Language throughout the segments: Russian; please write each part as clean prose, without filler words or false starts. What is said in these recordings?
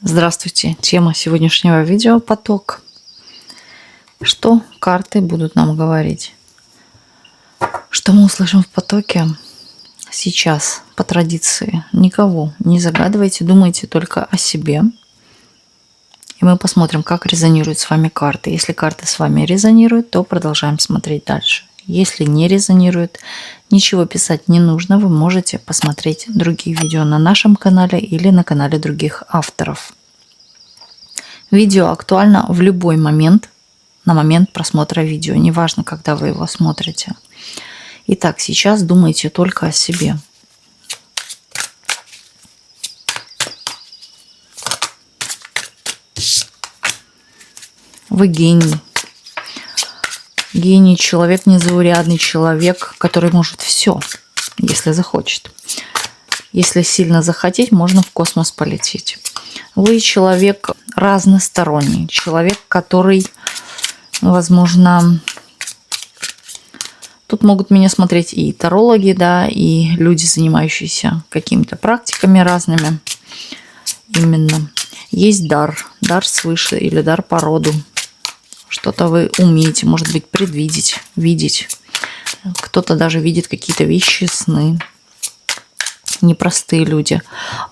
Здравствуйте! Тема сегодняшнего видео – поток. Что карты будут нам говорить? Что мы услышим в потоке? Сейчас, по традиции, никого не загадывайте, думайте только о себе. И мы посмотрим, как резонируют с вами карты. Если карты с вами резонируют, то продолжаем смотреть дальше. Если не резонирует, ничего писать не нужно. Вы можете посмотреть другие видео на нашем канале или на канале других авторов. Видео актуально в любой момент, на момент просмотра видео. Неважно, когда вы его смотрите. Итак, сейчас думайте только о себе. Вы гений. Гений, человек незаурядный, человек, который может все, если захочет. Если сильно захотеть, можно в космос полететь. Вы человек разносторонний, человек, который, возможно, тут могут меня смотреть и тарологи, да, и люди, занимающиеся какими-то практиками разными. Именно. Есть дар свыше или дар по роду. Что-то вы умеете, может быть, предвидеть, видеть. Кто-то даже видит какие-то вещи, сны. Непростые люди,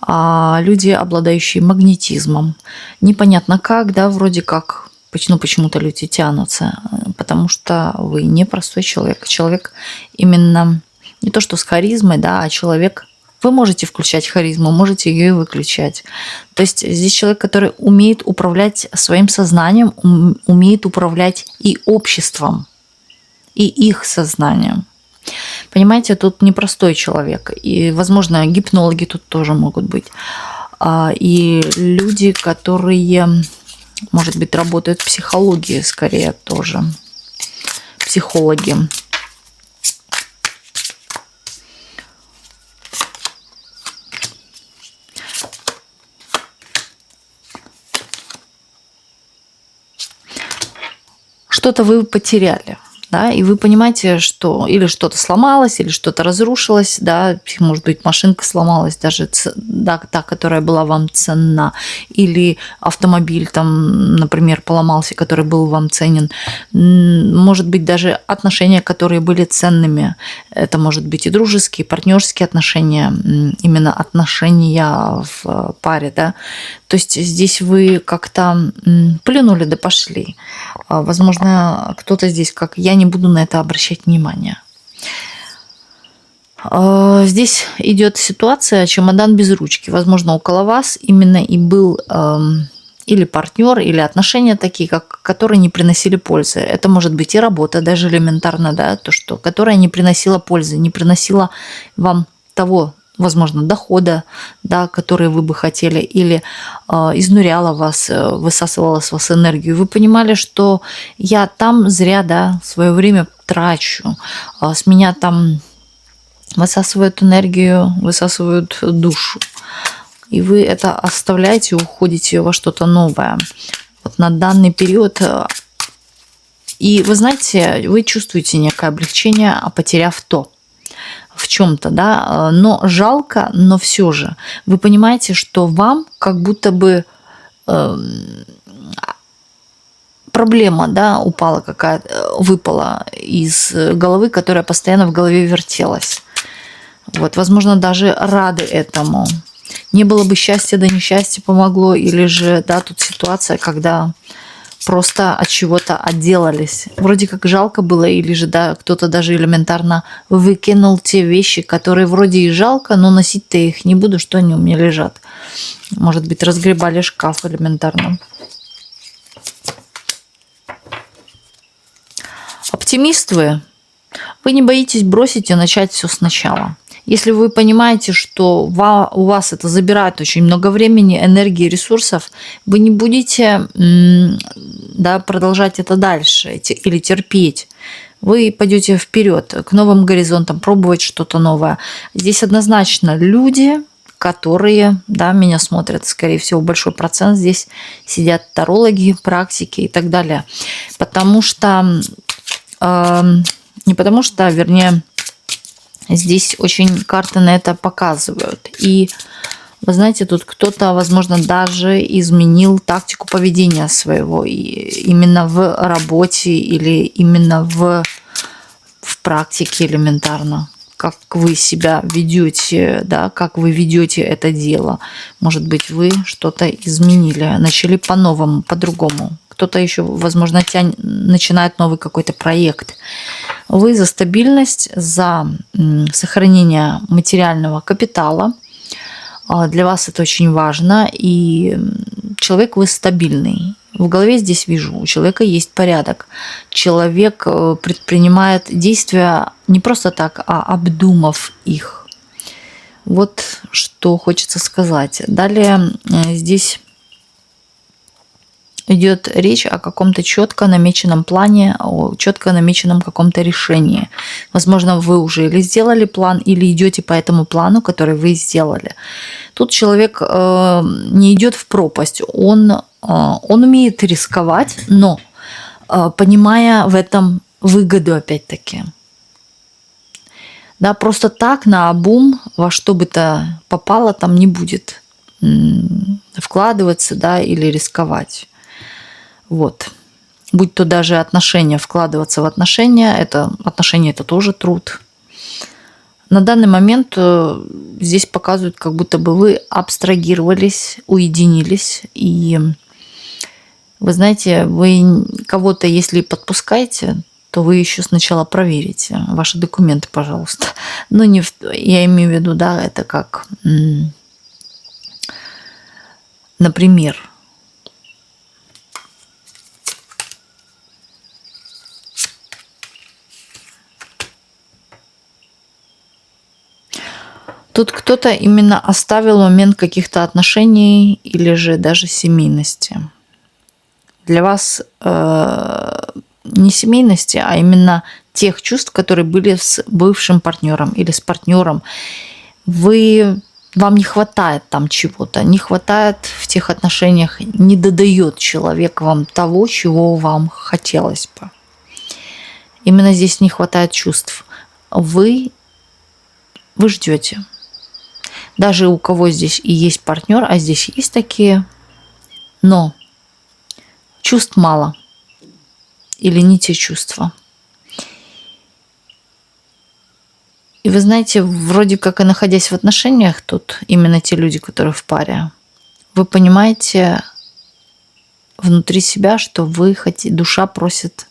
а люди, обладающие магнетизмом. Непонятно как, да, вроде как, почему-то люди тянутся, потому что вы непростой человек. Человек именно не то что с харизмой, да, а человек... Вы можете включать харизму, можете ее и выключать. То есть здесь человек, который умеет управлять своим сознанием, умеет управлять и обществом, и их сознанием. Понимаете, тут непростой человек. И, возможно, гипнологи тут тоже могут быть. И люди, которые, может быть, работают в психологии, скорее тоже. Психологи. Что-то вы потеряли. Да, и вы понимаете, что или что-то сломалось, или что-то разрушилось, да, может быть, машинка сломалась, даже да, та, которая была вам ценна, или автомобиль, там, например, поломался, который был вам ценен, может быть, даже отношения, которые были ценными, это может быть и дружеские, и партнерские отношения, именно отношения в паре, да, то есть здесь вы как-то плюнули да пошли. Возможно, кто-то здесь, как я, не буду на это обращать внимания. Здесь идет ситуация чемодан без ручки. Возможно, около вас именно и был или партнер, или отношения такие, которые не приносили пользы. Это может быть и работа, даже элементарно, да, которая не приносила пользы, не приносила вам того, возможно, дохода, да, который вы бы хотели, или изнуряла вас, высасывала с вас энергию. Вы понимали, что я там зря, да, свое время трачу, с меня там высасывают энергию, высасывают душу. И вы это оставляете, уходите во что-то новое. Вот на данный период. И вы знаете, вы чувствуете некое облегчение, потеряв то. В чем-то, да, но жалко, но все же вы понимаете, что вам как будто бы проблема, да, упала какая-то, выпала из головы, которая постоянно в голове вертелась. Вот, возможно, даже рады этому. Не было бы счастья, да несчастье помогло, или же, да, тут ситуация, когда просто от чего-то отделались. Вроде как жалко было, или же, да, кто-то даже элементарно выкинул те вещи, которые вроде и жалко, но носить-то их не буду, что они у меня лежат. Может быть, разгребали шкаф элементарно. Оптимист вы. Вы не боитесь бросить и начать все сначала. Если вы понимаете, что у вас это забирает очень много времени, энергии, ресурсов, вы не будете, да, продолжать это дальше или терпеть. Вы пойдете вперед, к новым горизонтам, пробовать что-то новое. Здесь однозначно люди, которые, да, меня смотрят, скорее всего, большой процент здесь сидят тарологи, практики и так далее. Потому что, не потому что, вернее, здесь очень карты на это показывают. И Вы знаете, тут кто-то, возможно, даже изменил тактику поведения своего именно в работе или именно в практике элементарно. Как вы себя ведете, да, как вы ведете это дело. Может быть, вы что-то изменили, начали по-новому, по-другому. Кто-то еще, возможно, начинает новый какой-то проект. Вы за стабильность, за сохранение материального капитала. Для вас это очень важно. И человек вы стабильный. В голове здесь вижу, у человека есть порядок. Человек предпринимает действия не просто так, а обдумав их. Вот что хочется сказать. Далее здесь идет речь о каком-то четко намеченном плане, о четко намеченном каком-то решении. Возможно, вы уже или сделали план, или идете по этому плану, который вы сделали. Тут человек не идет в пропасть, он умеет рисковать, но понимая в этом выгоду опять-таки. Да, просто так наобум во что бы то попало там не будет вкладываться, да, или рисковать. Вот. Будь то даже отношения, вкладываться в отношения, отношения это тоже труд. На данный момент здесь показывают, как будто бы вы абстрагировались, уединились. И вы знаете, вы кого-то, если подпускаете, то вы еще сначала проверите ваши документы, пожалуйста. Ну, не я имею в виду, да, это как, например, тут кто-то именно оставил момент каких-то отношений или же даже семейности. Для вас не семейности, а именно тех чувств, которые были с бывшим партнером или с партнером. Вам не хватает там чего-то, не хватает в тех отношениях, не додает человек вам того, чего вам хотелось бы. Именно здесь не хватает чувств. Вы ждете. Даже у кого здесь и есть партнер, а здесь есть такие, но чувств мало. Или не те чувства. И вы знаете, вроде как и находясь в отношениях, тут именно те люди, которые в паре, вы понимаете внутри себя, что вы хотите, душа просит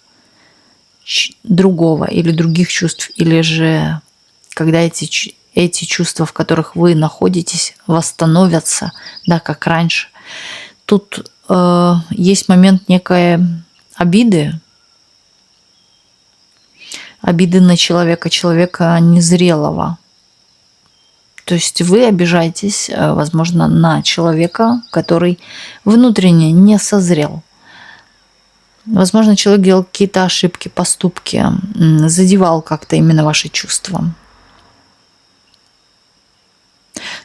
другого или других чувств, или же когда эти чувства, в которых вы находитесь, восстановятся, да, как раньше. Тут есть момент некой обиды на человека незрелого. То есть вы обижаетесь, возможно, на человека, который внутренне не созрел. Возможно, человек делал какие-то ошибки, поступки, задевал как-то именно ваши чувства.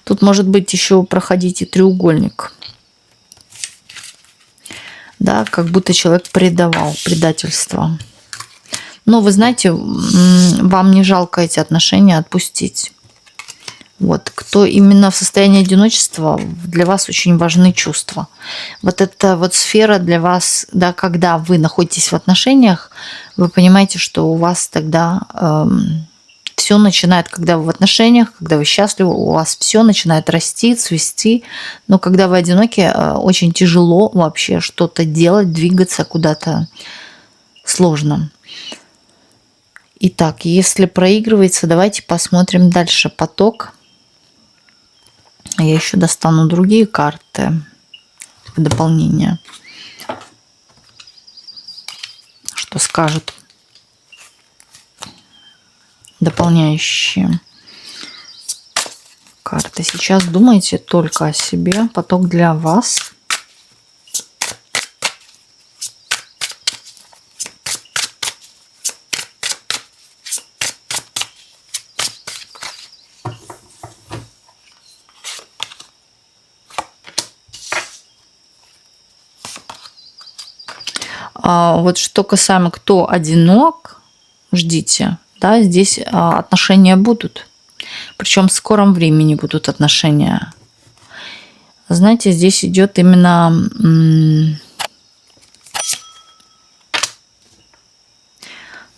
Тут может быть еще проходить и треугольник. Да, как будто человек предавал, предательство. Но вы знаете, вам не жалко эти отношения отпустить. Вот. Кто именно в состоянии одиночества, для вас очень важны чувства. Вот эта вот сфера для вас, да, когда вы находитесь в отношениях, вы понимаете, что у вас тогда все начинает, когда вы в отношениях, когда вы счастливы, у вас все начинает расти, цвести. Но когда вы одиноки, очень тяжело вообще что-то делать, двигаться куда-то сложно. Итак, если проигрывается, давайте посмотрим дальше поток. Я еще достану другие карты в дополнение. Что скажут дополняющие карты. Сейчас думайте только о себе. Поток для вас. Вот что касаемо кто одинок, ждите. Да, здесь отношения будут. Причем в скором времени будут отношения. Знаете, здесь идет именно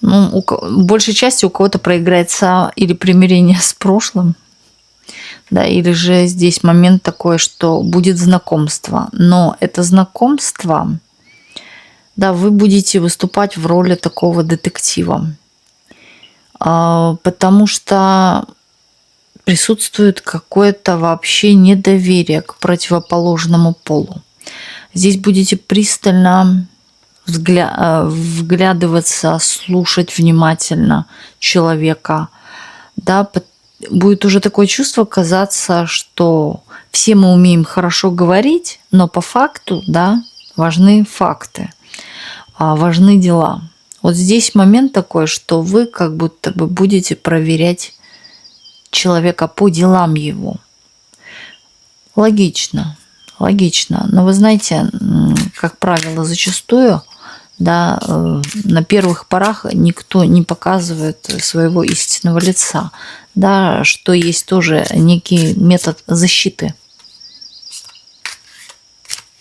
ну, большей части у кого-то проиграется или примирение с прошлым, да, или же здесь момент такой, что будет знакомство. Но это знакомство, да, вы будете выступать в роли такого детектива, потому что присутствует какое-то вообще недоверие к противоположному полу. Здесь будете пристально вглядываться, слушать внимательно человека, да, будет уже такое чувство казаться, что все мы умеем хорошо говорить, но по факту, да, важны факты, важны дела. Вот здесь момент такой, что вы как будто бы будете проверять человека по делам его. Логично, логично. Но вы знаете, как правило, зачастую, да, на первых порах никто не показывает своего истинного лица, да, что есть тоже некий метод защиты.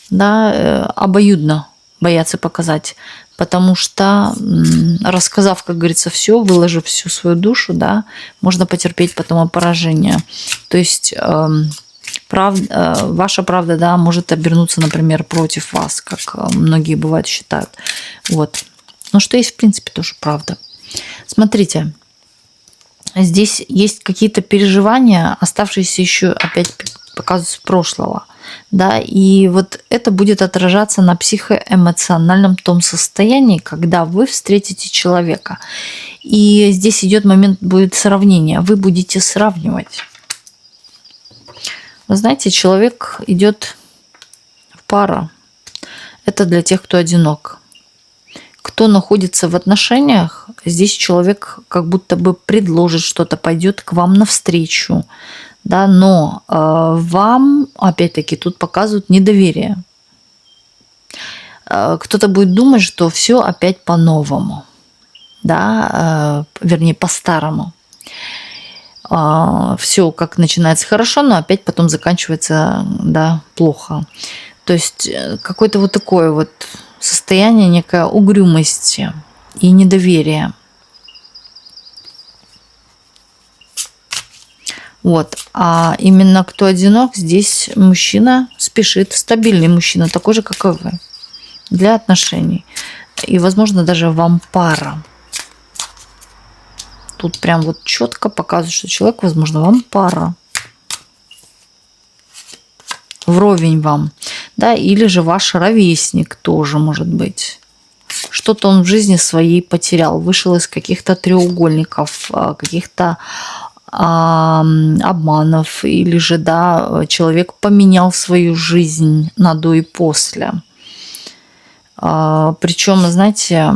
Да, обоюдно боятся показать, потому что, рассказав, как говорится, все, выложив всю свою душу, да, можно потерпеть потом поражение. То есть ваша правда, да, может обернуться, например, против вас, как многие бывают считают. Вот. Но что есть, в принципе, тоже правда. Смотрите, здесь есть какие-то переживания, оставшиеся еще опять показывают с прошлого. Да, и вот это будет отражаться на психоэмоциональном том состоянии, когда вы встретите человека. И здесь идет момент, будет сравнение. Вы будете сравнивать. Вы знаете, человек идет в пару. Это для тех, кто одинок. Кто находится в отношениях, здесь человек как будто бы предложит что-то, пойдет к вам навстречу. Да, но вам, опять-таки, тут показывают недоверие. Кто-то будет думать, что все опять по-новому, да, вернее, по-старому. Все как начинается хорошо, но опять потом заканчивается, да, плохо. То есть какое-то вот такое вот состояние некой угрюмости и недоверия. Вот. А именно кто одинок, здесь мужчина спешит, стабильный мужчина, такой же, как и вы, для отношений. И, возможно, даже вам пара. Тут прям вот четко показывает, что человек, возможно, вам пара. Вровень вам. Да, или же ваш ровесник тоже может быть. Что-то он в жизни своей потерял, вышел из каких-то треугольников, каких-то обманов, или же, да, человек поменял свою жизнь на до и после. Причем, знаете,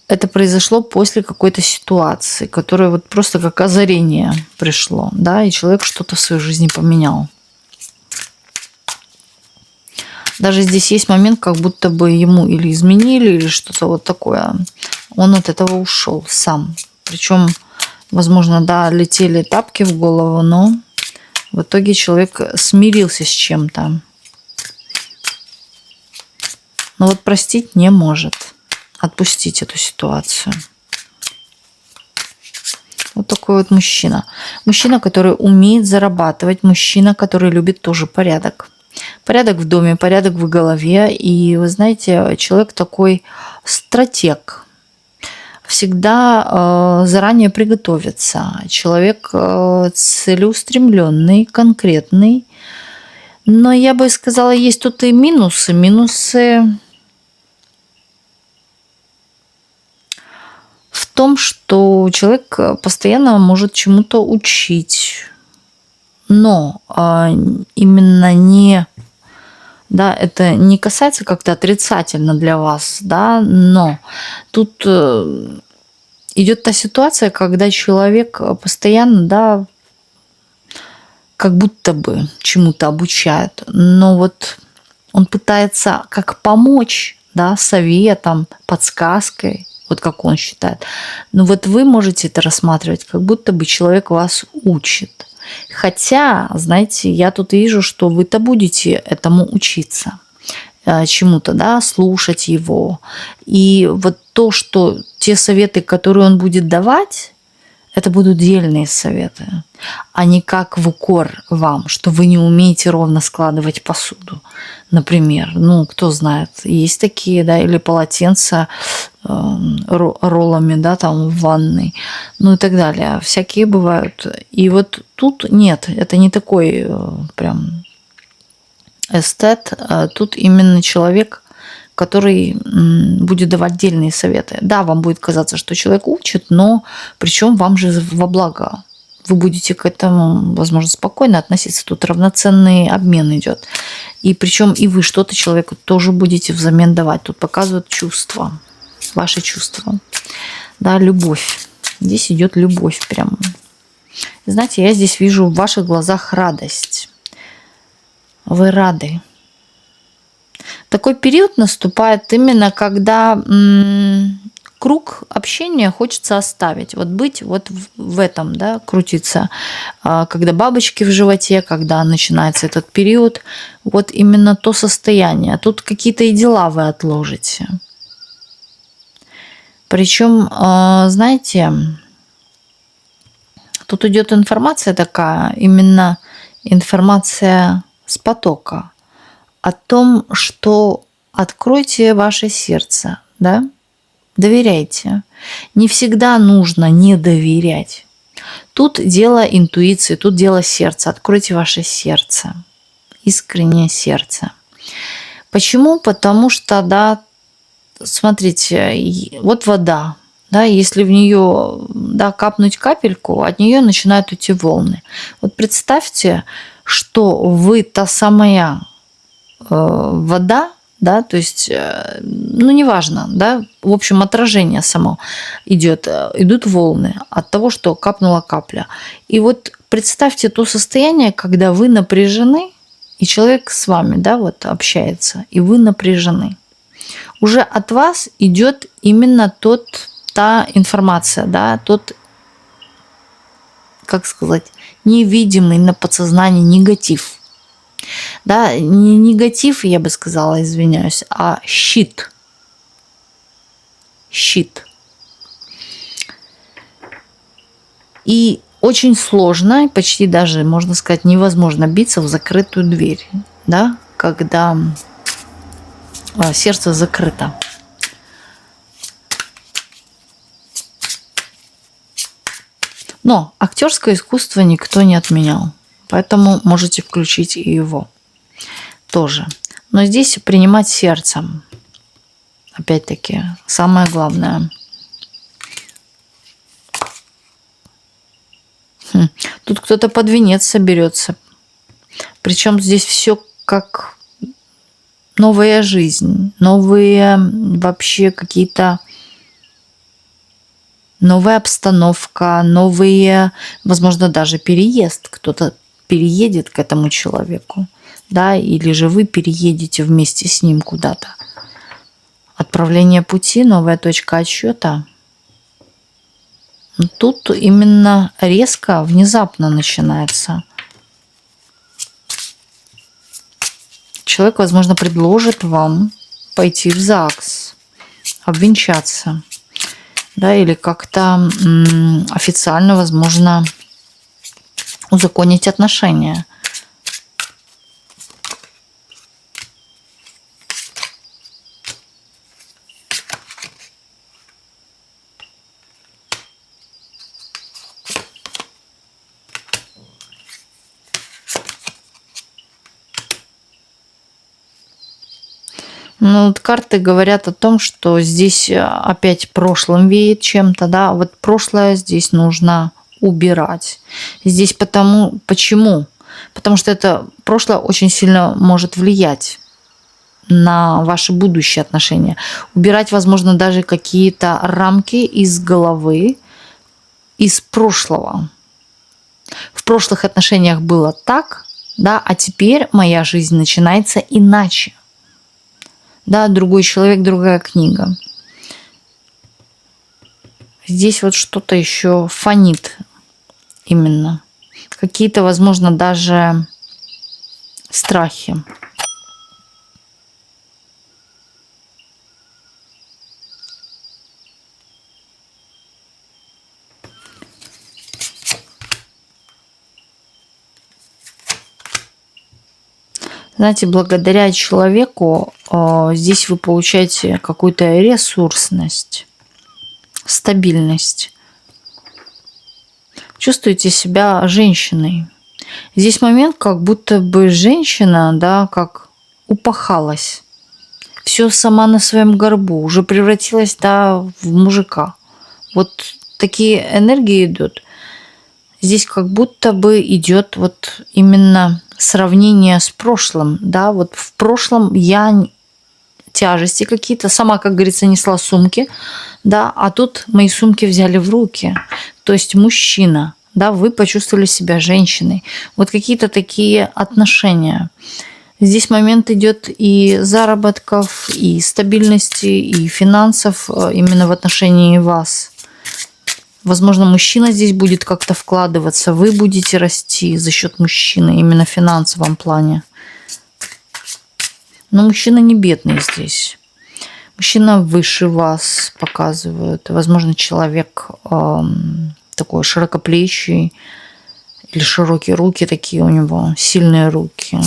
это произошло после какой-то ситуации, которая вот просто как озарение пришло, да, и человек что-то в своей жизни поменял. Даже здесь есть момент, как будто бы ему или изменили, или что-то вот такое. Он от этого ушел сам. Причем, возможно, да, летели тапки в голову, но в итоге человек смирился с чем-то. Но вот простить не может. Отпустить эту ситуацию. Вот такой вот мужчина. Мужчина, который умеет зарабатывать. Мужчина, который любит тоже порядок. Порядок в доме, порядок в голове. И вы знаете, человек такой стратег. Всегда заранее приготовиться. Человек целеустремленный, конкретный. Но я бы сказала, есть тут и минусы. Минусы в том, что человек постоянно может чему-то учить. Но именно не... Да, это не касается как-то отрицательно для вас, да, но тут идет та ситуация, когда человек постоянно, да, как будто бы чему-то обучает, но вот он пытается как помочь, да, советом, подсказкой, вот как он считает. Но вот вы можете это рассматривать, как будто бы человек вас учит. Хотя, знаете, я тут вижу, что вы-то будете этому учиться, чему-то, да, слушать его. И вот то, что те советы, которые он будет давать, это будут дельные советы, а не как в укор вам, что вы не умеете ровно складывать посуду, например. Ну, кто знает, есть такие, да, или полотенца роллами, да, там в ванной, ну и так далее. Всякие бывают. И вот тут нет, это не такой прям эстет, тут именно человек, который будет давать дельные советы. Да, вам будет казаться, что человек учит, но причем вам же во благо. Вы будете к этому, возможно, спокойно относиться. Тут равноценный обмен идет. И причем и вы что-то человеку тоже будете взамен давать. Тут показывают чувства, ваши чувства. Да, любовь. Здесь идет любовь прям. Знаете, я здесь вижу в ваших глазах радость. Вы рады. Такой период наступает именно, когда круг общения хочется оставить. Вот быть вот в этом, да, крутиться. Когда бабочки в животе, когда начинается этот период, вот именно то состояние. Тут какие-то и дела вы отложите. Причем, знаете, тут идет информация такая, именно информация с потока о том, что откройте ваше сердце, да, доверяйте. Не всегда нужно не доверять. Тут дело интуиции, тут дело сердца. Откройте ваше сердце, искреннее сердце. Почему? Потому что, да, смотрите, вот вода, да, если в нее, да, капнуть капельку, от нее начинают идти волны. Вот представьте, что вы та самая вода, да, то есть, ну, неважно, да, в общем, отражение само идет, идут волны от того, что капнула капля. И вот представьте то состояние, когда вы напряжены, и человек с вами, да, вот общается, и вы напряжены. Уже от вас идет именно та информация, да, тот, как сказать, невидимый на подсознании негатив. Да, не негатив, я бы сказала, извиняюсь, а щит. Щит. И очень сложно, почти даже, можно сказать, невозможно биться в закрытую дверь, да, когда сердце закрыто. Но актерское искусство никто не отменял. Поэтому можете включить и его тоже. Но здесь принимать сердцем. Опять-таки, самое главное. Тут кто-то под венец соберется. Причем здесь все как новая жизнь, новые вообще какие-то новая обстановка, новые, возможно, даже переезд. Кто-то переедет к этому человеку, да, или же вы переедете вместе с ним куда-то. Отправление пути, новая точка отсчета. Тут именно резко, внезапно начинается. Человек, возможно, предложит вам пойти в ЗАГС, обвенчаться, да, или как-то официально, возможно, узаконить отношения. Ну, вот карты говорят о том, что здесь опять прошлым веет чем-то, да, вот прошлое здесь нужно убирать. Здесь почему? Потому что это прошлое очень сильно может влиять на ваши будущие отношения. Убирать, возможно, даже какие-то рамки из головы, из прошлого. В прошлых отношениях было так, да, а теперь моя жизнь начинается иначе. Да, другой человек, другая книга. Здесь вот что-то еще фонит именно. какие-то, возможно, даже страхи. Знаете, благодаря человеку здесь вы получаете какую-то ресурсность, стабильность. Чувствуете себя женщиной. Здесь момент, как будто бы женщина, да, как упахалась. Все сама на своем горбу, уже превратилась, да, в мужика. Вот такие энергии идут. Здесь как будто бы идет вот именно сравнение с прошлым, да, вот в прошлом я тяжести какие-то, сама, как говорится, несла сумки, да, а тут мои сумки взяли в руки, то есть мужчина, да, вы почувствовали себя женщиной, вот какие-то такие отношения. Здесь момент идет и заработков, и стабильности, и финансов именно в отношении вас. Возможно, мужчина здесь будет как-то вкладываться, вы будете расти за счет мужчины, именно в финансовом плане. Но мужчина не бедный здесь. Мужчина выше вас показывает. Возможно, человек такой широкоплечий или широкие руки такие у него, сильные руки.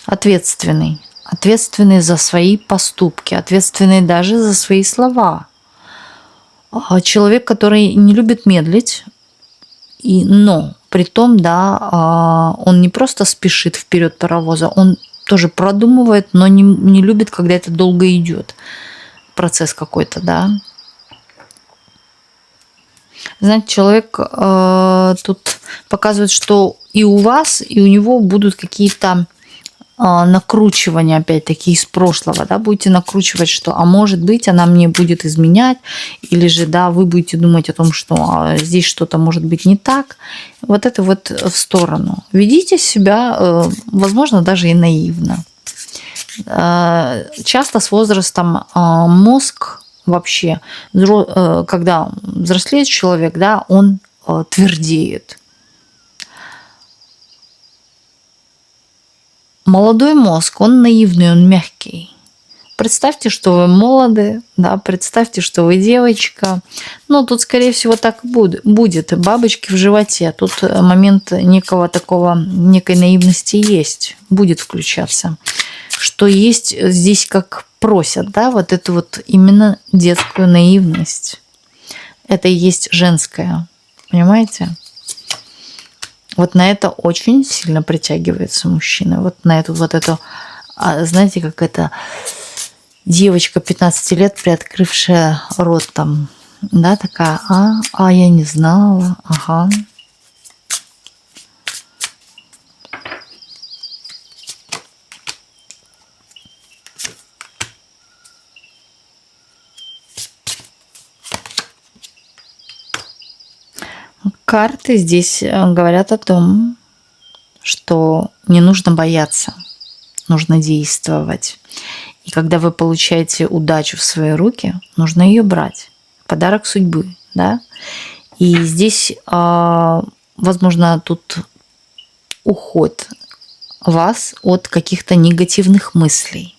Ответственный. Ответственный за свои поступки, ответственный даже за свои слова. Человек, который не любит медлить, но при том, да, он не просто спешит вперед паровоза, он тоже продумывает, но не любит, когда это долго идет. Процесс какой-то, да. Знаете, человек тут показывает, что и у вас, и у него будут какие-то накручивание, опять-таки, из прошлого, да, будете накручивать, что, а может быть, она мне будет изменять, или же, да, вы будете думать о том, что здесь что-то может быть не так, вот это вот в сторону. Ведите себя, возможно, даже и наивно. Часто с возрастом мозг вообще, когда взрослеет человек, да, он твердеет. Молодой мозг, он наивный, он мягкий. Представьте, что вы молоды, да, представьте, что вы девочка. Ну, тут, скорее всего, так будет. Бабочки в животе. Тут момент некой наивности есть, будет включаться. Что есть здесь, как просят, да, вот эту вот именно детскую наивность. Это и есть женская, понимаете? Вот на это очень сильно притягивается мужчина. Вот на эту вот эту, знаете, как это девочка 15 лет, приоткрывшая рот там, да, такая, я не знала, ага. Карты здесь говорят о том, что не нужно бояться, нужно действовать. И когда вы получаете удачу в свои руки, нужно ее брать. Подарок судьбы, да? И здесь, возможно, тут уход вас от каких-то негативных мыслей.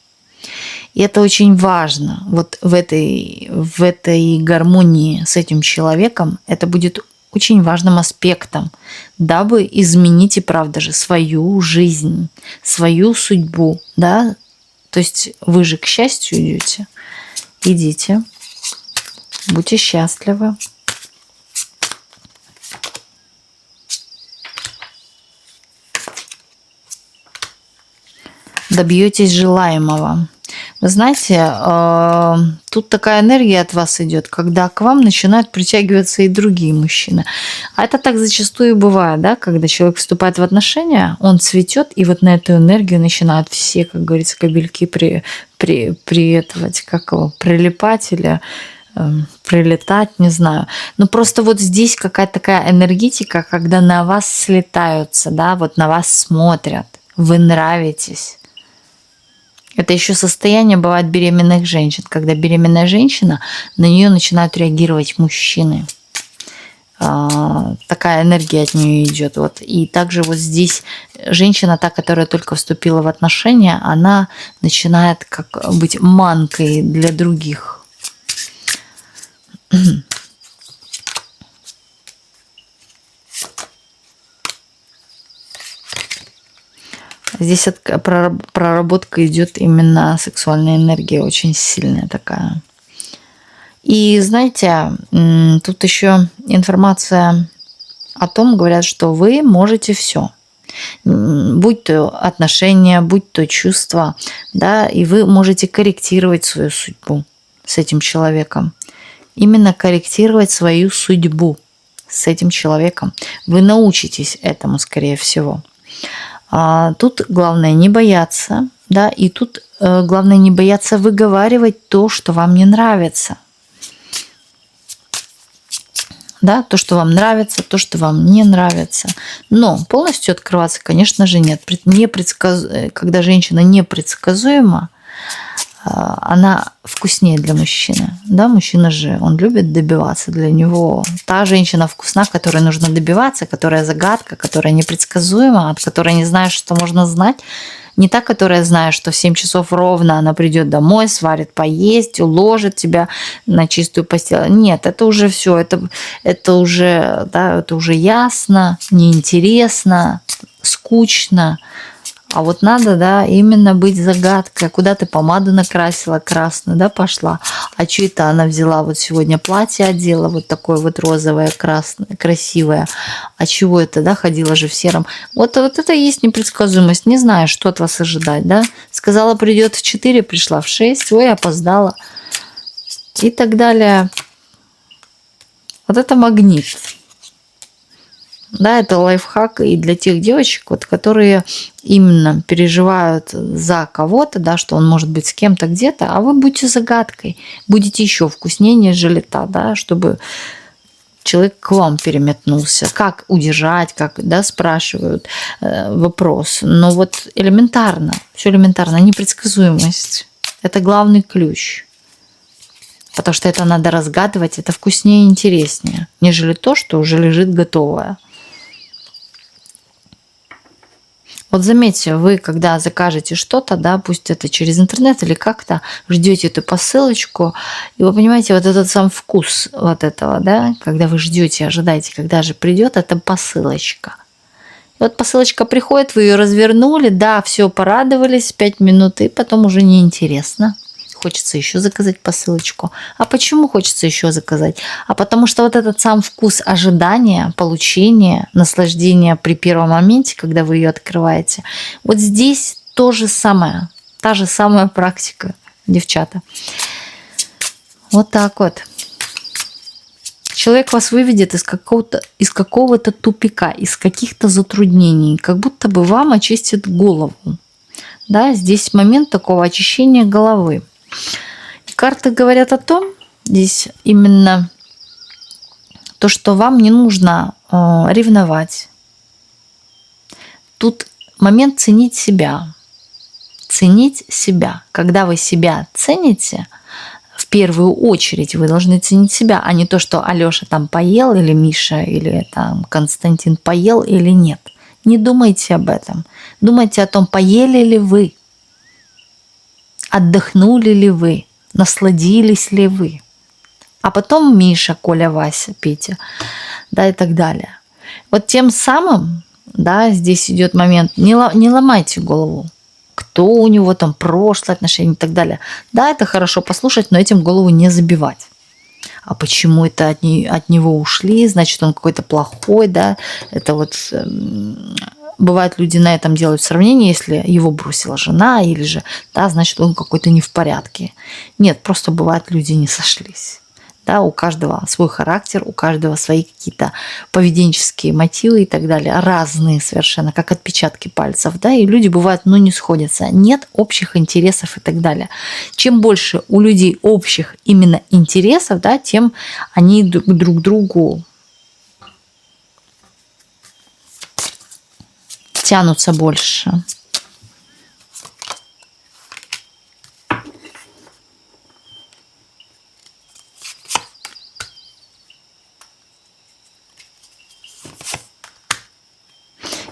И это очень важно. Вот в этой гармонии с этим человеком это будет очень важным аспектом, дабы изменить и правда же свою жизнь, свою судьбу, да. То есть вы же к счастью идете. Идите, будьте счастливы. Добьетесь желаемого. Вы знаете, тут такая энергия от вас идет, когда к вам начинают притягиваться и другие мужчины. А это так зачастую бывает, да, когда человек вступает в отношения, он цветет, и вот на эту энергию начинают все, как говорится, кабельки прилипать или прилетать, не знаю. Но просто вот здесь какая-то такая энергетика, когда на вас слетаются, да, вот на вас смотрят, вы нравитесь. Это еще состояние бывает беременных женщин, когда беременная женщина, на нее начинают реагировать мужчины. такая энергия от нее идет. Вот. И также вот здесь женщина, та, которая только вступила в отношения, она начинает как быть манкой для других. Здесь проработка идет именно сексуальная энергия, очень сильная такая. И знаете, тут еще информация о том, говорят, что вы можете все. Будь то отношения, будь то чувства, да, и вы можете корректировать свою судьбу с этим человеком. Именно корректировать свою судьбу с этим человеком. Вы научитесь этому, скорее всего. Тут главное не бояться, да, и тут главное не бояться выговаривать то, что вам не нравится. Да, то, что вам нравится, то, что вам не нравится. Но полностью открываться, конечно же, нет. Когда женщина непредсказуема, она вкуснее для мужчины. Да, мужчина же, он любит добиваться. Для него та женщина вкусна, которой нужно добиваться, которая загадка, которая непредсказуема, от которой не знаешь, что можно знать. Не та, которая знает, что в 7 часов ровно она придет домой, сварит поесть, уложит тебя на чистую постель. Нет, это уже все, это уже, да, это уже ясно, неинтересно, скучно. А вот надо, да, именно быть загадкой. Куда ты помаду накрасила красную, да, пошла. А что это она взяла? Вот сегодня платье одела, вот такое вот розовое, красное, красивое. А чего это, да, ходила же в сером. Вот это и есть непредсказуемость. Не знаю, что от вас ожидать, да. Сказала, придет в 4, пришла в 6, ой, опоздала. И так далее. Вот это магнит. Да, это лайфхак и для тех девочек, вот, которые именно переживают за кого-то, да, что он может быть с кем-то где-то, а вы будете загадкой, будете еще вкуснее, нежели та, да, чтобы человек к вам переметнулся. Как удержать, как, да, спрашивают вопрос. Но вот элементарно, все элементарно, непредсказуемость. Это главный ключ. Потому что это надо разгадывать, это вкуснее и интереснее, нежели то, что уже лежит готовое. Вот заметьте, вы когда закажете что-то, да, пусть это через интернет или как-то, ждете эту посылочку, и вы понимаете, вот этот сам вкус вот этого, да, когда вы ждете, ожидаете, когда же придет эта посылочка. И вот посылочка приходит, вы ее развернули, да, все, порадовались 5 минут, и потом уже неинтересно. Хочется еще заказать посылочку. А почему хочется еще заказать? А потому что вот этот сам вкус ожидания, получения, наслаждения при первом моменте, когда вы ее открываете, вот здесь то же самое, та же самая практика, девчата. Вот так вот. Человек вас выведет из какого-то тупика, из каких-то затруднений, как будто бы вам очистит голову. Да, здесь момент такого очищения головы. Карты говорят о том, здесь именно то, что вам не нужно ревновать. Тут момент ценить себя. Ценить себя. Когда вы себя цените, в первую очередь вы должны ценить себя, а не то, что Алёша там поел, или Миша, или там Константин поел, или нет. Не думайте об этом. Думайте о том, поели ли вы, отдохнули ли вы, насладились ли вы. А потом Миша, Коля, Вася, Петя, да, и так далее. Вот тем самым, да, здесь идет момент, не ломайте голову, кто у него там прошлое отношение и так далее. Да, это хорошо послушать, но этим голову не забивать. А почему это от него ушли, значит, он какой-то плохой, да, это вот... Бывает, люди на этом делают сравнение, если его бросила жена или же, да, значит, он какой-то не в порядке. Нет, просто бывает, люди не сошлись. Да, у каждого свой характер, у каждого свои какие-то поведенческие мотивы и так далее. Разные совершенно, как отпечатки пальцев. Да, и люди бывают, ну, не сходятся. Нет общих интересов и так далее. Чем больше у людей общих именно интересов, да, тем они друг к другу тянутся больше.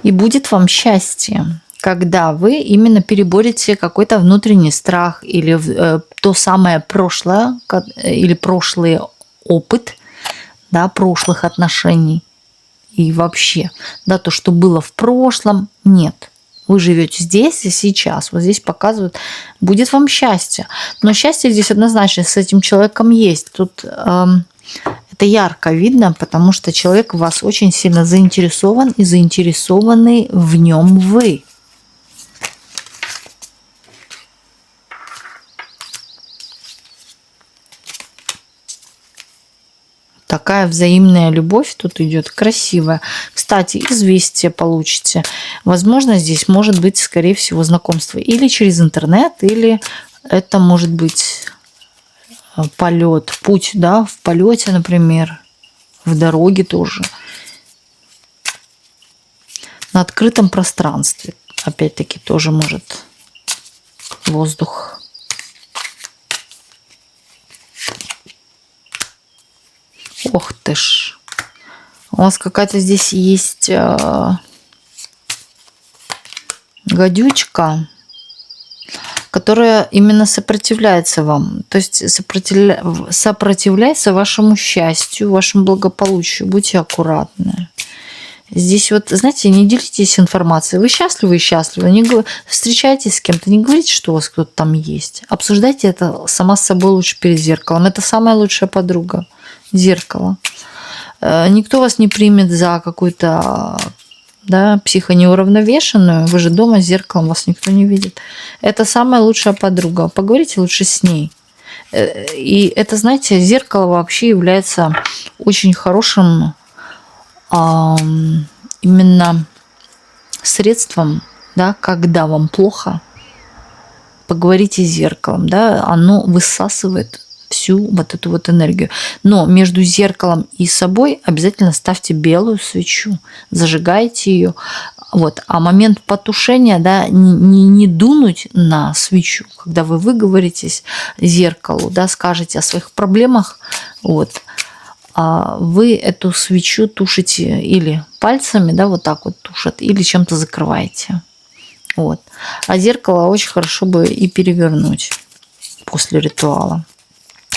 И будет вам счастье, когда вы именно переборете какой-то внутренний страх или то самое прошлое, или прошлый опыт, да, прошлых отношений. И вообще, да, то, что было в прошлом, нет. Вы живете здесь и сейчас. Вот здесь показывают, будет вам счастье. Но счастье здесь однозначно с этим человеком есть. Тут это ярко видно, потому что человек в вас очень сильно заинтересован, и заинтересованы в нем вы. Такая взаимная любовь тут идет, красивая. Кстати, известие получите. Возможно, здесь может быть, скорее всего, знакомство или через интернет, или это может быть полет, путь, да, в полете, например, в дороге тоже. На открытом пространстве, опять-таки, тоже может воздух. Ох ты ж. У вас какая-то здесь есть гадючка, которая именно сопротивляется вам. То есть сопротивляется вашему счастью, вашему благополучию. Будьте аккуратны. Здесь вот, знаете, не делитесь информацией. Вы счастливы и счастливы. Не встречайтесь с кем-то, не говорите, что у вас кто-то там есть. Обсуждайте это сама с собой лучше перед зеркалом. Это самая лучшая подруга. Зеркало. Никто вас не примет за какую-то, да, психонеуравновешенную. Вы же дома с зеркалом, вас никто не видит. Это самая лучшая подруга. Поговорите лучше с ней. И это, знаете, зеркало вообще является очень хорошим именно средством, да, когда вам плохо. Поговорите с зеркалом, да, оно высасывает всю вот эту вот энергию. Но между зеркалом и собой обязательно ставьте белую свечу, зажигайте ее. Вот. А момент потушения, да, не дунуть на свечу, когда вы выговоритесь зеркалу, да, скажете о своих проблемах, вот, а вы эту свечу тушите или пальцами, да, вот так вот тушат, или чем-то закрываете. Вот. А зеркало очень хорошо бы и перевернуть после ритуала.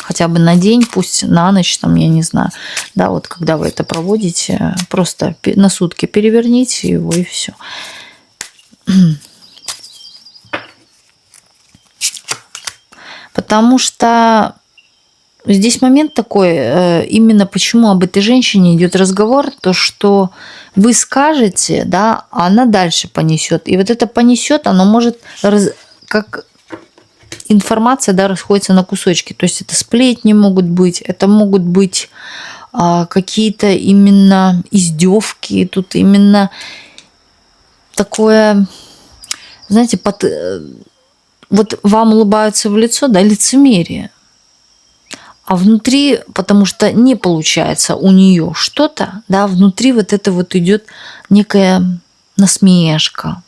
Хотя бы на день, пусть на ночь, там, я не знаю. Да, вот когда вы это проводите, просто на сутки переверните его и все. Потому что здесь момент такой, именно почему об этой женщине идет разговор, то, что вы скажете, да, а она дальше понесет. И вот это понесет, оно может как информация, да, расходится на кусочки. То есть это сплетни могут быть, это могут быть какие-то именно издевки, тут именно такое, знаете, вот вам улыбаются в лицо, да, лицемерие. А внутри, потому что не получается у нее что-то, да, внутри вот это вот идет некая насмешка.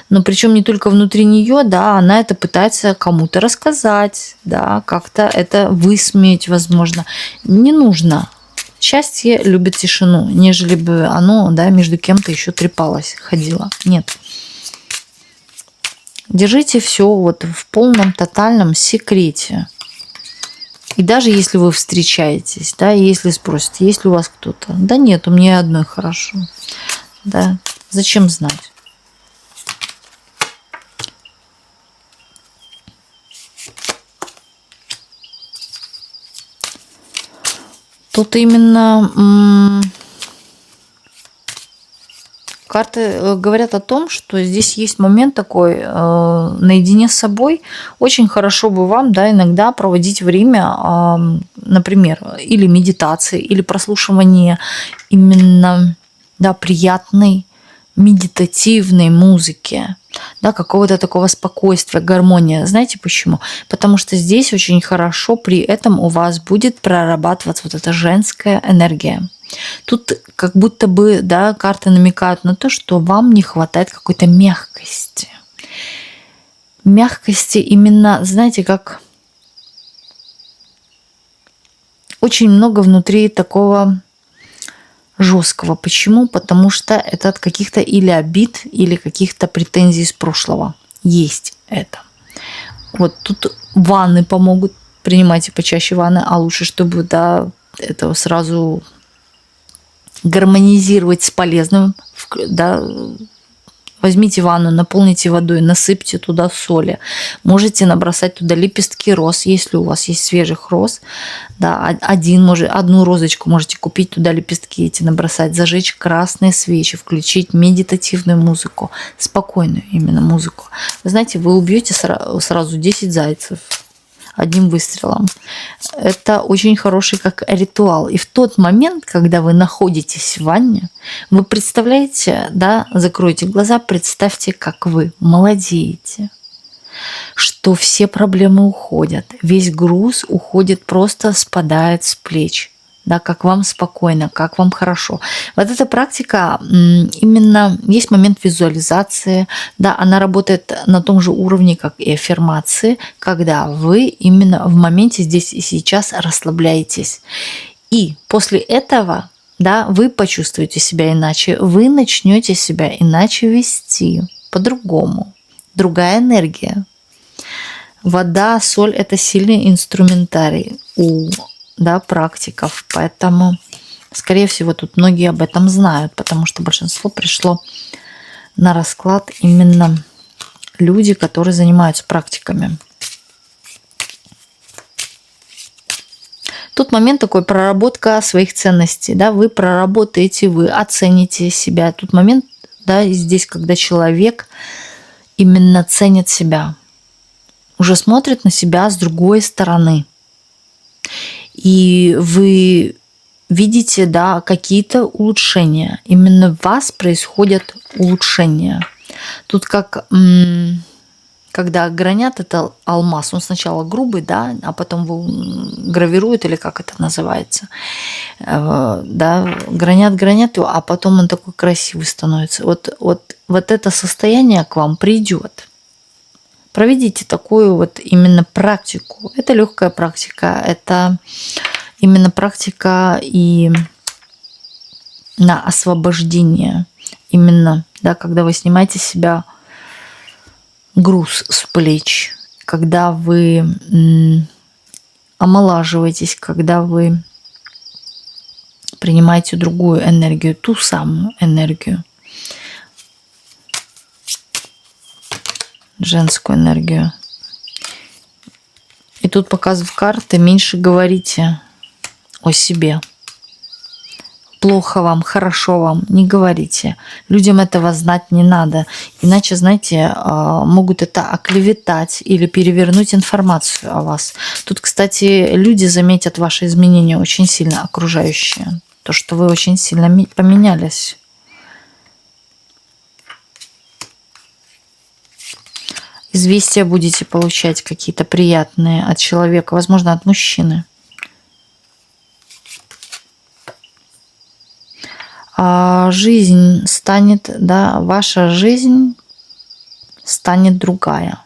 Но причем не только внутри нее, да, она это пытается кому-то рассказать, да, как-то это высмеять, возможно. Не нужно. Счастье любит тишину, нежели бы оно, да, между кем-то еще трепалось, ходило. Нет. Держите все вот в полном, тотальном секрете. И даже если вы встречаетесь, да, если спросят, есть ли у вас кто-то, да нет, у меня одной хорошо. Да, зачем знать? Тут именно карты говорят о том, что здесь есть момент такой наедине с собой. Очень хорошо бы вам, да, иногда проводить время, например, или медитации, или прослушивание именно, да, приятной медитативной музыки, да, какого-то такого спокойствия, гармония. Знаете почему? Потому что здесь очень хорошо при этом у вас будет прорабатываться вот эта женская энергия. Тут как будто бы, да, карты намекают на то, что вам не хватает какой-то мягкости. Мягкости именно, знаете, как очень много внутри такого жесткого. Почему? Потому что это от каких-то или обид, или каких-то претензий из прошлого. Есть это. Вот тут ванны помогут. Принимайте почаще ванны, а лучше, чтобы, да, это сразу гармонизировать с полезным, да. Возьмите ванну, наполните водой, насыпьте туда соли. Можете набросать туда лепестки роз, если у вас есть свежих роз. Да, одну розочку можете купить, туда лепестки эти набросать, зажечь красные свечи, включить медитативную музыку, спокойную именно музыку. Вы знаете, вы убьете сразу 10 зайцев одним выстрелом. Это очень хороший как ритуал. И в тот момент, когда вы находитесь в ванне, вы представляете, да, закройте глаза, представьте, как вы молодеете, что все проблемы уходят, весь груз уходит, просто спадает с плеч. Да, как вам спокойно, как вам хорошо. Вот эта практика, именно есть момент визуализации, да, она работает на том же уровне, как и аффирмации, когда вы именно в моменте здесь и сейчас расслабляетесь. И после этого, да, вы почувствуете себя иначе, вы начнете себя иначе вести, по-другому, другая энергия. Вода, соль – это сильный инструментарий у, да, практиков, поэтому, скорее всего, тут многие об этом знают, потому что большинство пришло на расклад именно люди, которые занимаются практиками. Тут момент такой, проработка своих ценностей, да, вы проработаете, вы оцените себя. Тут момент, да, здесь, когда человек именно ценит себя, уже смотрит на себя с другой стороны. И вы видите, да, какие-то улучшения. Именно в вас происходят улучшения. Тут как, когда гранят, это алмаз, он сначала грубый, да, а потом его гравируют, или как это называется. Да, гранят его, а потом он такой красивый становится. Вот это состояние к вам придет. Проведите такую вот именно практику. Это легкая практика, это именно практика и на освобождение. Именно, да, когда вы снимаете с себя груз с плеч, когда вы омолаживаетесь, когда вы принимаете другую энергию, ту самую энергию. Женскую энергию. И тут показывают карты, меньше говорите о себе. Плохо вам, хорошо вам, не говорите. Людям этого знать не надо. Иначе, знаете, могут это оклеветать или перевернуть информацию о вас. Тут, кстати, люди заметят ваши изменения очень сильно, окружающие. То, что вы очень сильно поменялись. Известия будете получать какие-то приятные от человека, возможно, от мужчины. А жизнь станет, да, ваша жизнь станет другая.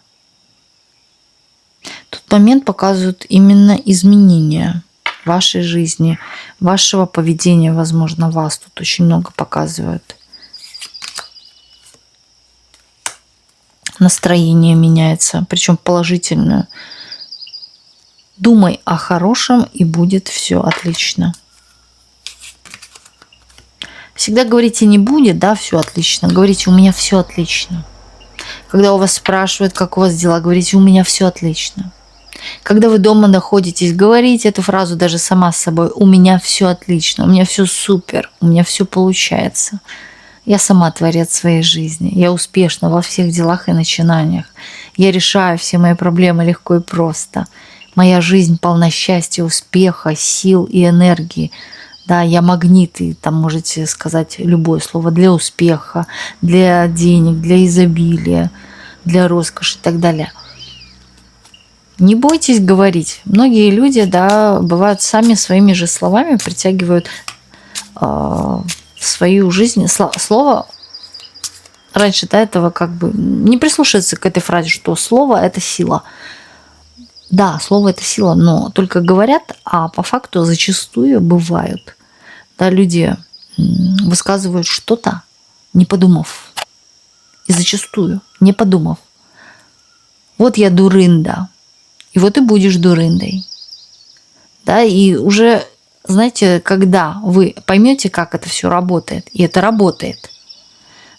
Тут момент показывает именно изменения вашей жизни, вашего поведения, возможно, вас тут очень много показывают. Настроение меняется, причем положительное. Думай о хорошем, и будет все отлично. Всегда говорите не будет, да, все отлично. Говорите, у меня все отлично. Когда у вас спрашивают, как у вас дела, говорите, у меня все отлично. Когда вы дома находитесь, говорите эту фразу даже сама с собой, у меня все отлично, у меня все супер, у меня все получается. Я сама творец своей жизни. Я успешна во всех делах и начинаниях. Я решаю все мои проблемы легко и просто. Моя жизнь полна счастья, успеха, сил и энергии. Да, я магнит, и там можете сказать любое слово для успеха, для денег, для изобилия, для роскоши и так далее. Не бойтесь говорить. Многие люди, да, бывают сами своими же словами притягивают свою жизнь. Слово раньше до этого как бы не прислушиваться к этой фразе, что слово – это сила. Да, слово – это сила, но только говорят, а по факту зачастую бывают, да, люди высказывают что-то, не подумав. И зачастую не подумав. Вот я дурында, и вот ты будешь дурындой. Да, и уже, знаете, когда вы поймете, как это все работает, и это работает,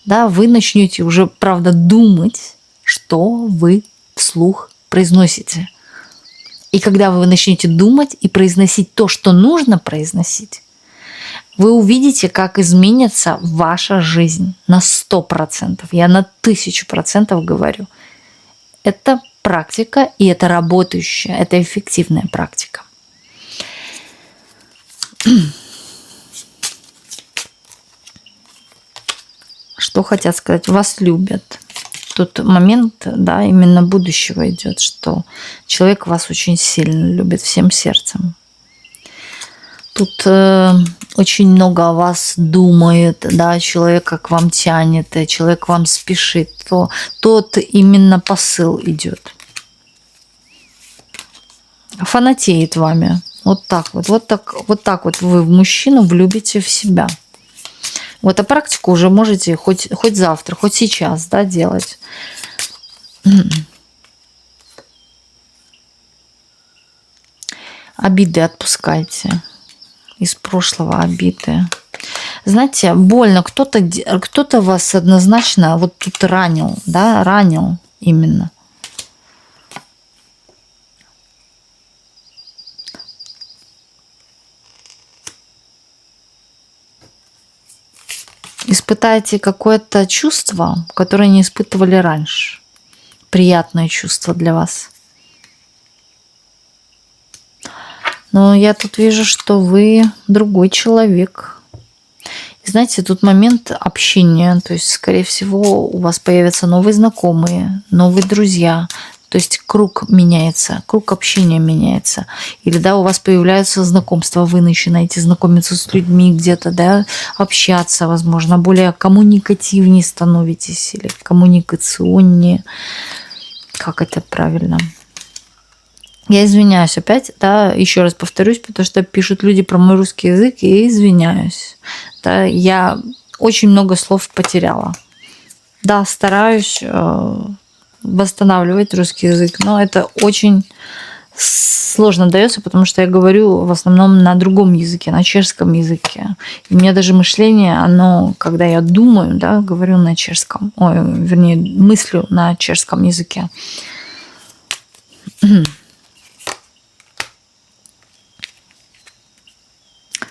да, вы начнете уже, правда, думать, что вы вслух произносите. И когда вы начнете думать и произносить то, что нужно произносить, вы увидите, как изменится ваша жизнь на 100%. Я на 1000% говорю. Это практика, и это работающая, это эффективная практика. Что хотят сказать? Вас любят. Тут момент, да, именно будущего идет, что человек вас очень сильно любит всем сердцем. Тут очень много о вас думает, да, человек к вам тянет, человек к вам спешит, то тот именно посыл идет. Фанатеет вами. Вот так вот. Вот так вот вы в мужчину влюбите в себя. Вот, а практику уже можете хоть завтра, хоть сейчас, да, делать. Обиды отпускайте. Из прошлого обиды. Знаете, больно. Кто-то вас однозначно вот тут ранил, да, ранил именно. Испытайте какое-то чувство, которое не испытывали раньше. Приятное чувство для вас. Но я тут вижу, что вы другой человек. И знаете, тут момент общения. То есть, скорее всего, у вас появятся новые знакомые, новые друзья. То есть круг меняется, круг общения меняется. Или, да, у вас появляются знакомства, вы начинаете знакомиться с людьми где-то, да, общаться, возможно, более коммуникативнее становитесь или коммуникационнее. Как это правильно? Я извиняюсь опять, да, еще раз повторюсь, потому что пишут люди про мой русский язык, и извиняюсь. Да, я очень много слов потеряла. Да, стараюсь восстанавливать русский язык, но это очень сложно дается, потому что я говорю в основном на другом языке, на чешском языке. И у меня даже мышление, оно, когда я думаю, да, говорю на чешском, вернее, мыслю на чешском языке.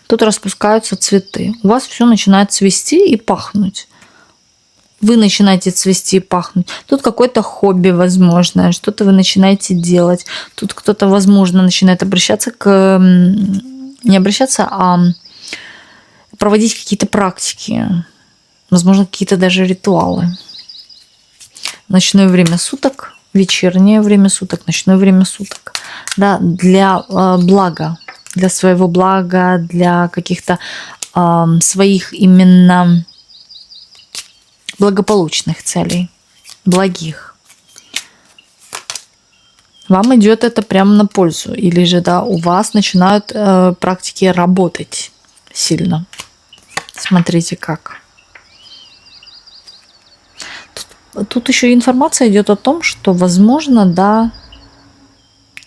Тут распускаются цветы. У вас все начинает цвести и пахнуть. Вы начинаете цвести и пахнуть. Тут какое-то хобби, возможно, что-то вы начинаете делать. Тут кто-то, возможно, начинает обращаться не обращаться, а проводить какие-то практики. Возможно, какие-то даже ритуалы. Ночное время суток, вечернее время суток, ночное время суток. Да, для блага, для своего блага, для каких-то своих именно благополучных целей, благих. Вам идет это прямо на пользу. Или же, да, у вас начинают практики работать сильно. Смотрите как. Тут еще информация идет о том, что, возможно, да,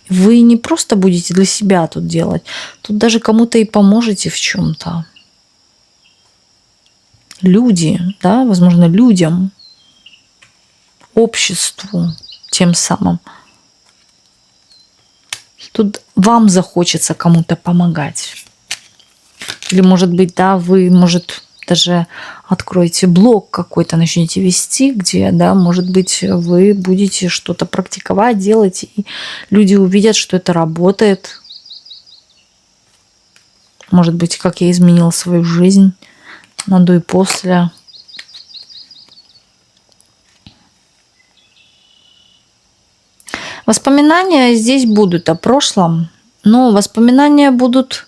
вы не просто будете для себя тут делать, тут даже кому-то и поможете в чем-то. Люди, да, возможно, людям, обществу тем самым. Тут вам захочется кому-то помогать. Или, может быть, да, вы, может, даже откроете блог какой-то, начнете вести, где, да, может быть, вы будете что-то практиковать, делать, и люди увидят, что это работает. Может быть, как я изменила свою жизнь на до и после. Воспоминания здесь будут о прошлом, но воспоминания будут,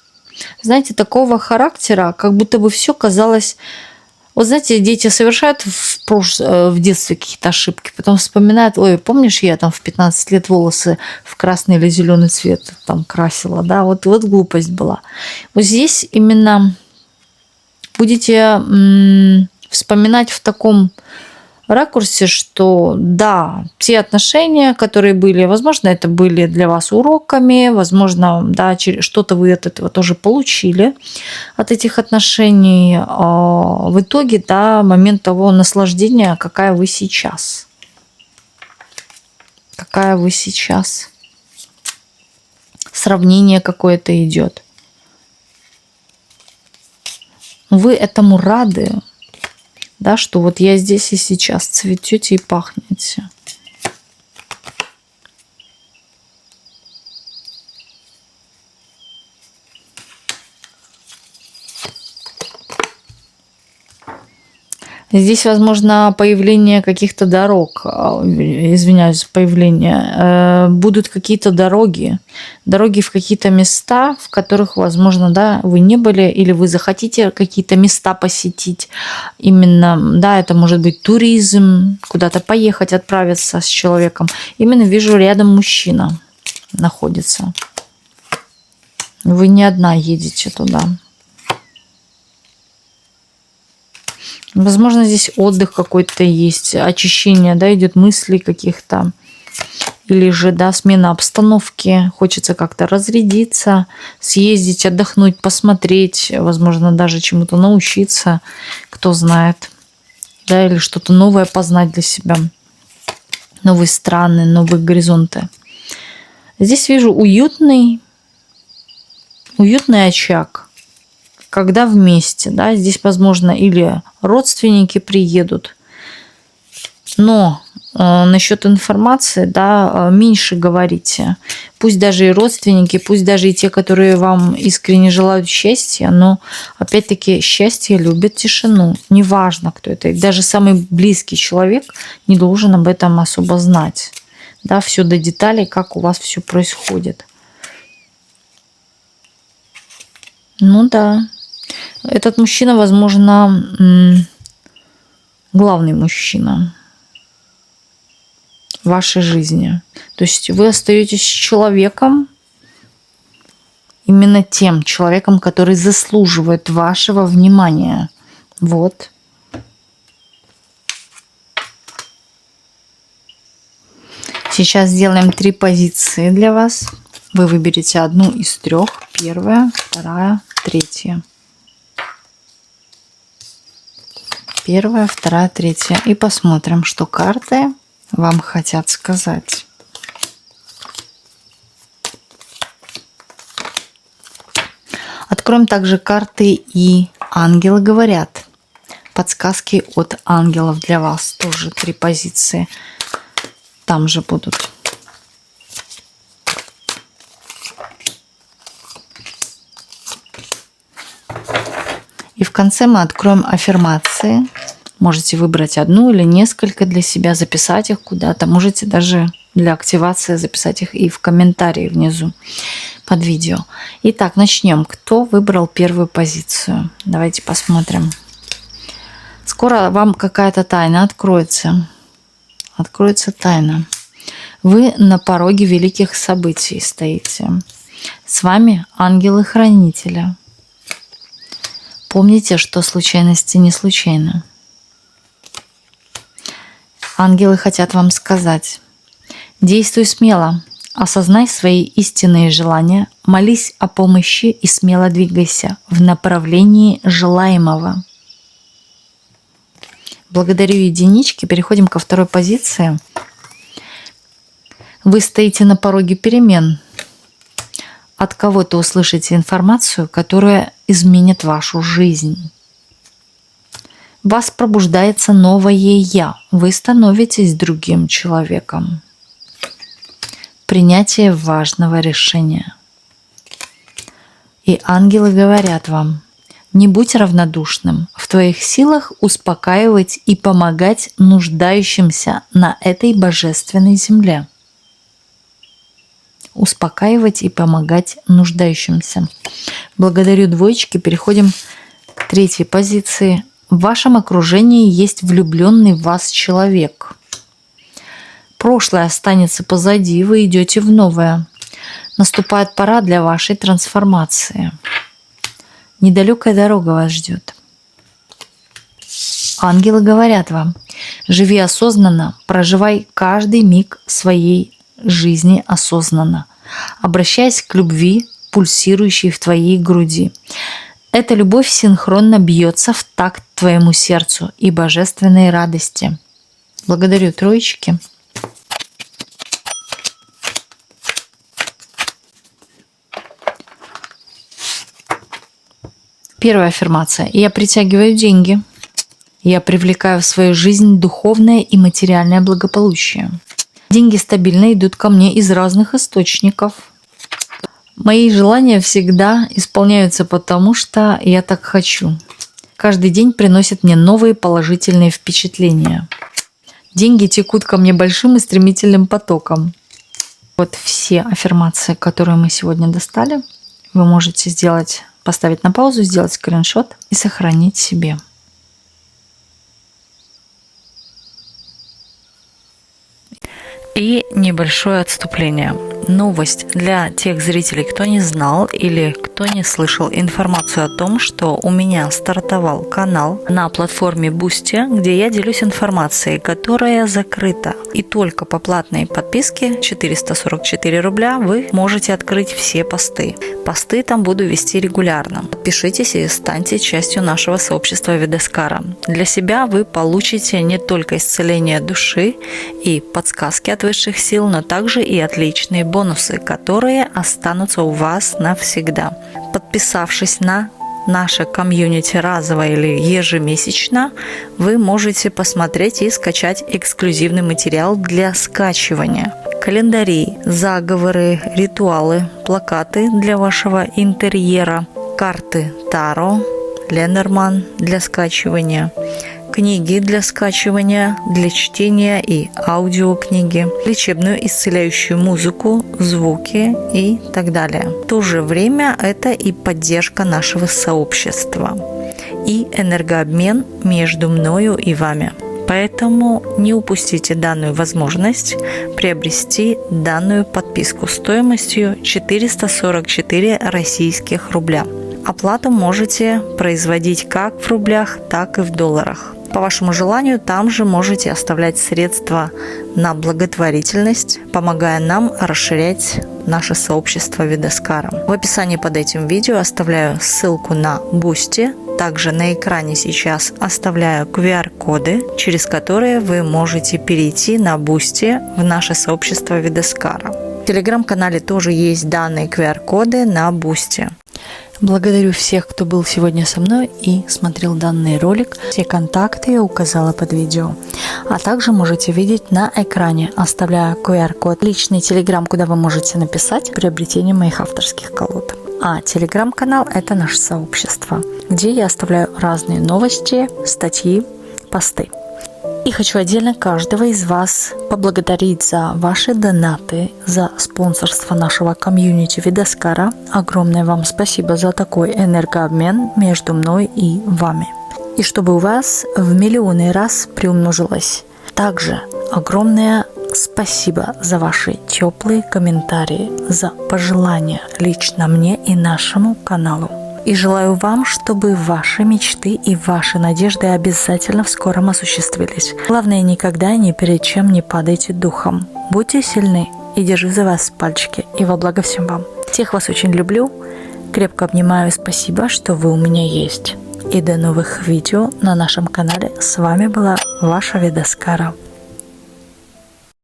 знаете, такого характера, как будто бы все казалось... Вот знаете, дети совершают в детстве какие-то ошибки, потом вспоминают, ой, помнишь, я там в 15 лет волосы в красный или зеленый цвет там красила, да, вот глупость была. Вот здесь именно будете вспоминать в таком ракурсе, что да, те отношения, которые были, возможно, это были для вас уроками, возможно, да, что-то вы от этого тоже получили, от этих отношений. В итоге, да, момент того наслаждения, какая вы сейчас. Какая вы сейчас. Сравнение какое-то идет. Вы этому рады, да, что вот я здесь и сейчас, цветете и пахнете. Здесь, возможно, появление каких-то дорог, извиняюсь, появление, будут какие-то дороги в какие-то места, в которых, возможно, да, вы не были, или вы захотите какие-то места посетить. Именно, да, это может быть туризм, куда-то поехать, отправиться с человеком. Именно вижу, рядом мужчина находится. Вы не одна едете туда. Возможно, здесь отдых какой-то есть, очищение, да, идет мыслей каких-то. Или же, да, смена обстановки. Хочется как-то разрядиться, съездить, отдохнуть, посмотреть. Возможно, даже чему-то научиться. Кто знает. Да, или что-то новое познать для себя. Новые страны, новые горизонты. Здесь вижу уютный очаг. Когда вместе, да, здесь, возможно, или родственники приедут. Но насчет информации, да, меньше говорите. Пусть даже и родственники, пусть даже и те, которые вам искренне желают счастья, но, опять-таки, счастье любит тишину. Неважно, кто это. И даже самый близкий человек не должен об этом особо знать. Да, все до деталей, как у вас все происходит. Ну да. Этот мужчина, возможно, главный мужчина в вашей жизни. То есть вы остаетесь с человеком, именно тем человеком, который заслуживает вашего внимания. Вот. Сейчас сделаем 3 позиции для вас. Вы выберете одну из 3. Первая, вторая, третья. Первая, вторая, третья. И посмотрим, что карты вам хотят сказать. Откроем также карты и ангелы говорят. Подсказки от ангелов для вас. Тоже 3 позиции. Там же будут. И в конце мы откроем аффирмации. Можете выбрать одну или несколько для себя, записать их куда-то. Можете даже для активации записать их и в комментарии внизу под видео. Итак, начнем. Кто выбрал первую позицию? Давайте посмотрим. Скоро вам какая-то тайна откроется. Откроется тайна. Вы на пороге великих событий стоите. С вами ангелы-хранители. Помните, что случайности не случайны. Ангелы хотят вам сказать: действуй смело, осознай свои истинные желания, молись о помощи и смело двигайся в направлении желаемого. Благодарю единички. Переходим ко второй позиции. Вы стоите на пороге перемен. От кого-то услышите информацию, которая изменит вашу жизнь. В вас пробуждается новое «Я». Вы становитесь другим человеком. Принятие важного решения. И ангелы говорят вам: не будь равнодушным. В твоих силах успокаивать и помогать нуждающимся на этой божественной земле. Успокаивать и помогать нуждающимся. Благодарю двоечки. Переходим к 3 позиции. В вашем окружении есть влюбленный в вас человек. Прошлое останется позади, вы идете в новое. Наступает пора для вашей трансформации. Недалекая дорога вас ждет. Ангелы говорят вам: живи осознанно, проживай каждый миг своей жизни осознанно, обращаясь к любви, пульсирующей в твоей груди. Эта любовь синхронно бьется в такт твоему сердцу и божественной радости. Благодарю, троечки. Первая аффирмация. Я притягиваю деньги. Я привлекаю в свою жизнь духовное и материальное благополучие. Деньги стабильно идут ко мне из разных источников. Мои желания всегда исполняются потому, что я так хочу. Каждый день приносит мне новые положительные впечатления. Деньги текут ко мне большим и стремительным потоком. Вот все аффирмации, которые мы сегодня достали, вы можете сделать, поставить на паузу, сделать скриншот и сохранить себе. И небольшое отступление. Новость для тех зрителей, кто не знал или кто не слышал информацию о том, что у меня стартовал канал на платформе Boosty, где я делюсь информацией, которая закрыта. И только по платной подписке 444 рубля вы можете открыть все посты. Посты там буду вести регулярно. Подпишитесь и станьте частью нашего сообщества Видескара. Для себя вы получите не только исцеление души и подсказки от высших сил, но также и отличные бонусы, которые останутся у вас навсегда. Подписавшись на наше комьюнити разово или ежемесячно, вы можете посмотреть и скачать эксклюзивный материал для скачивания. Календари, заговоры, ритуалы, плакаты для вашего интерьера, карты Таро, Ленорман для скачивания, книги для скачивания, для чтения и аудиокниги, лечебную исцеляющую музыку, звуки и так далее. В то же время это и поддержка нашего сообщества и энергообмен между мною и вами. Поэтому не упустите данную возможность приобрести данную подписку стоимостью 444 российских рубля. Оплату можете производить как в рублях, так и в долларах. По вашему желанию, там же можете оставлять средства на благотворительность, помогая нам расширять наше сообщество Видескара. В описании под этим видео оставляю ссылку на Boosty. Также на экране сейчас оставляю QR-коды, через которые вы можете перейти на Boosty в наше сообщество Видескара. В телеграм-канале тоже есть данные QR-коды на Boosty. Благодарю всех, кто был сегодня со мной и смотрел данный ролик. Все контакты я указала под видео. А также можете видеть на экране, оставляя QR-код, личный телеграм, куда вы можете написать приобретение моих авторских колод. А телеграм-канал – это наше сообщество, где я оставляю разные новости, статьи, посты. И хочу отдельно каждого из вас поблагодарить за ваши донаты, за спонсорство нашего комьюнити Видескара. Огромное вам спасибо за такой энергообмен между мной и вами. И чтобы у вас в миллионы раз приумножилось. Также огромное спасибо за ваши теплые комментарии, за пожелания лично мне и нашему каналу. И желаю вам, чтобы ваши мечты и ваши надежды обязательно в скором осуществились. Главное, никогда и ни перед чем не падайте духом. Будьте сильны и держу за вас пальчики. И во благо всем вам. Всех вас очень люблю. Крепко обнимаю. Спасибо, что вы у меня есть. И до новых видео на нашем канале. С вами была ваша Видескара.